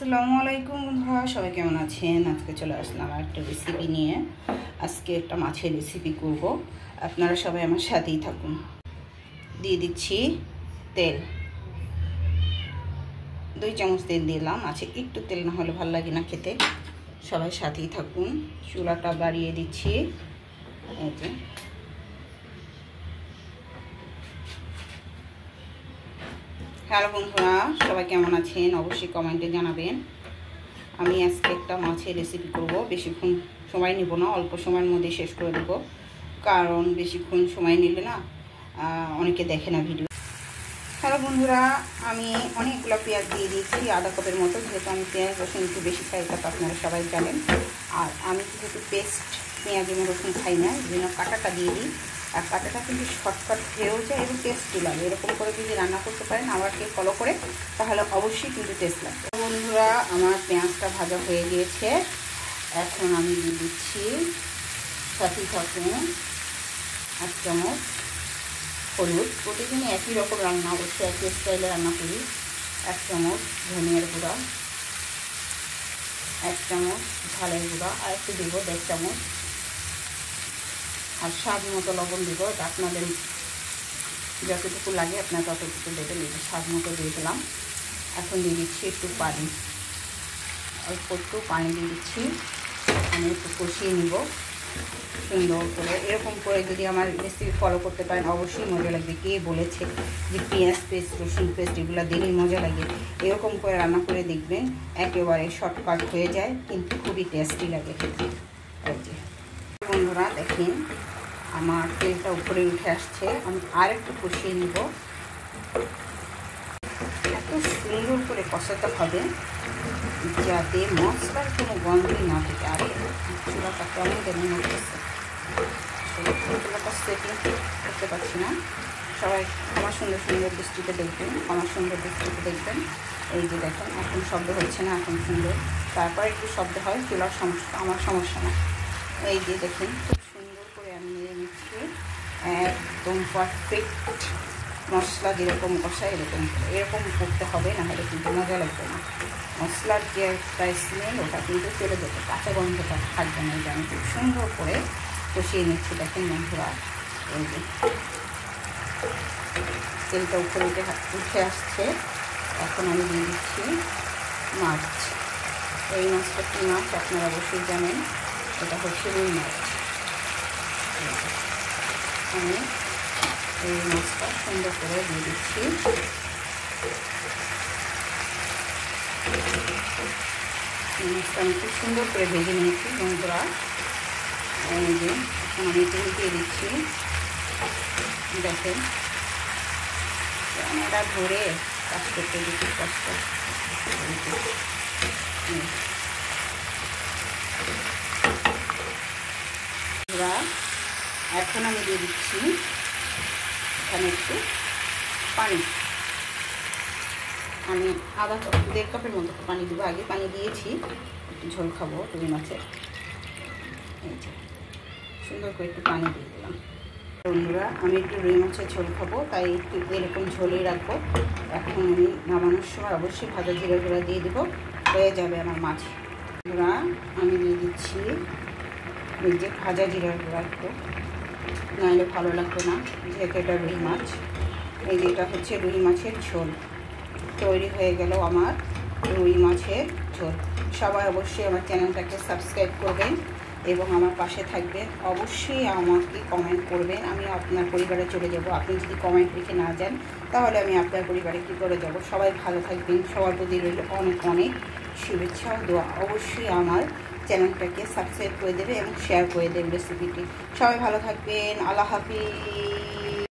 আসসালামু আলাইকুম বন্ধুরা, সবাই কেমন আছেন? আজকে চলে আসলাম একটা রেসিপি নিয়ে। আজকে একটা মাছের রেসিপি করব, আপনারা সবাই আমার সাথেই থাকুন। দিয়ে দিচ্ছি তেল, 2 চামচ তেল দিলাম। মাছে একটু তেল না হলে ভালো লাগে না খেতে। সবাই সাথেই থাকুন। চুলাটা বাড়িয়ে দিচ্ছি। এই যে হ্যালো বন্ধুরা, সবাই কেমন আছেন? অবশ্যই কমেন্টে জানাবেন। আমি আজকে একটা মাছের রেসিপি করব। বেশিক্ষণ সময় নিব না, অল্প সময়ের মধ্যে শেষ করে দেব, কারণ বেশিক্ষণ সময় নিলে না অনেকে দেখে না ভিডিও। হ্যালো বন্ধুরা, আমি অনেকগুলো পেঁয়াজ দিয়ে দিয়েছি, আধা কাপের মতো। যেহেতু আমি পেঁয়াজ রসুন একটু বেশি খাই, তা তো আপনারা সবাই জানেন। আর আমি যেহেতু পেস্ট পেঁয়াজ এবং রসুন খাই না, এই জন্য কাঁটাটা দিয়ে দিই। আর কাঁটাটা কিন্তু শর্টকাট হয়েও যায় এবং টেস্টি লাগে। এরকম করে যদি রান্না করতে পারেন আমাকে ফলো করে, তাহলে অবশ্যই কিন্তু টেস্ট লাগবে। বন্ধুরা, আমার পেঁয়াজটা ভাজা হয়ে গিয়েছে। এখন আমি দিয়ে দিচ্ছি, সাথেই থাকুন, 1 চামচ হলুদ। প্রতিদিনই একই রকম রান্না, অবশ্যই একই স্টাইলে রান্না করি। 1 চামচ ধনিয়ার গুঁড়া, 1 চামচ ঝালের গুঁড়া, আর একটু দিব 1.5 চামচ। আর স্বাদ মতো লবণ দিব। এটা আপনাদের যতটুকু লাগে আপনার ততটুকু দেবেন। এটা স্বাদ মতো দিয়ে দিলাম। এখন দিয়ে দিচ্ছি একটু পানি, অল্প একটু পানি দিয়ে দিচ্ছি। আমি একটু কষিয়ে নিব সুন্দর করে। এরকম করে যদি আমার রেসিপি ফলো করতে পারেন অবশ্যই মজা লাগবে। কে বলেছে যে পেঁয়াজ পেস্ট রসুন পেস্ট এগুলো দিলেই মজা লাগে? এরকম করে রান্না করে দেখবেন, একেবারে শর্টকাট হয়ে যায়, কিন্তু খুবই টেস্টি লাগে খেতে। বন্ধুরা দেখেন, আমার তেলটা উপরে উঠে আসছে। আমি আর একটু কষিয়ে নিব। এত সুন্দর করে কষাতে হবে যাতে মশলার কোনো গন্ধই না থাকে। আর চুলাটা কেমন যেন হচ্ছে, চুলাটা সেটিং করতে পারছি না। সবাই আমার সুন্দর সুন্দর দৃষ্টিতে দেখবেন, আমার সুন্দর দৃষ্টিতে দেখবেন। এই যে দেখেন, এখন শব্দ হচ্ছে না, এখন সুন্দর। তারপর একটু শব্দ হয়, চুলার সমস্যা, আমার সমস্যা না। এই যে দেখেন, খুব সুন্দর করে আমি নিয়ে নিচ্ছি। একদম পারফেক্ট মশলা যেরকম কষা এরকম করতে হবে, না হলে কিন্তু মজা লাগবে না। মশলার যে একটা স্মেল, ওটা কিন্তু চলে যাবে, কাঁচা গন্ধটা থাকবে না। এই যে আমি খুব সুন্দর করে কষিয়ে নিচ্ছি। দেখেন বন্ধুরা, এই যে তেলটা উপরে উঠে আসছে। এখন আমি দিয়ে দিচ্ছি মাছ। এই মাছটা কী মাছ আপনারা অবশ্যই জানেন, এটা হচ্ছে রুই মাছ। আমি এই মাছটা সুন্দর করে দিয়ে দিচ্ছি। মাছটা আমি খুব সুন্দর করে ভেজে নিয়েছি বন্ধুরা। এই যে এখন আমি তেল দিয়ে দিচ্ছি। দেখেন, ক্যামেরা ধরে কাজ করতে দিচ্ছি, কষ্ট। এখন আমি দিয়ে দিচ্ছি এখানে একটু পানি। আমি আধা কাপ 1.5 কাপের মতো পানি দেবো। আগে পানি দিয়েছি, একটু ঝোল খাবো রুই মাছের। এই যে সুন্দর করে একটু পানি দিয়ে দিলাম। বন্ধুরা, আমি একটু রুই মাছের ঝোল খাবো, তাই একটু এরকম ঝোলেই রাখবো। এখন আমি নামানোর সময় অবশ্যই ভাজা জিরা গুঁড়া দিয়ে দেবো, হয়ে যাবে আমার মাছ। বন্ধুরা, আমি দিয়ে দিচ্ছি এই যে ভাজা জিরার গুঁড়া, একটু নাহলে ভালো লাগবে না, যেহেতু এটা রুই মাছ। এই যে এটা হচ্ছে রুই মাছের ঝোল। তৈরি হয়ে গেল আমার রুই মাছের ঝোল। সবাই অবশ্যই আমার চ্যানেলটাকে সাবস্ক্রাইব করবেন এবং আমার পাশে থাকবেন। অবশ্যই আমাকে কমেন্ট করবেন, আমি আপনার পরিবারে চলে যাব। আপনি যদি কমেন্ট লিখে না যান, তাহলে আমি আপনার পরিবারে কী করে যাব? সবাই ভালো থাকবেন, সবার প্রতি রইল অনেক অনেক শুভেচ্ছা ও দোয়া। অবশ্যই আমার চ্যানেলটাকে সাবস্ক্রাইব করে দেবে এবং শেয়ার করে দেবেন রেসিপিটি। সবাই ভালো থাকবেন। আল্লাহ হাফিজ।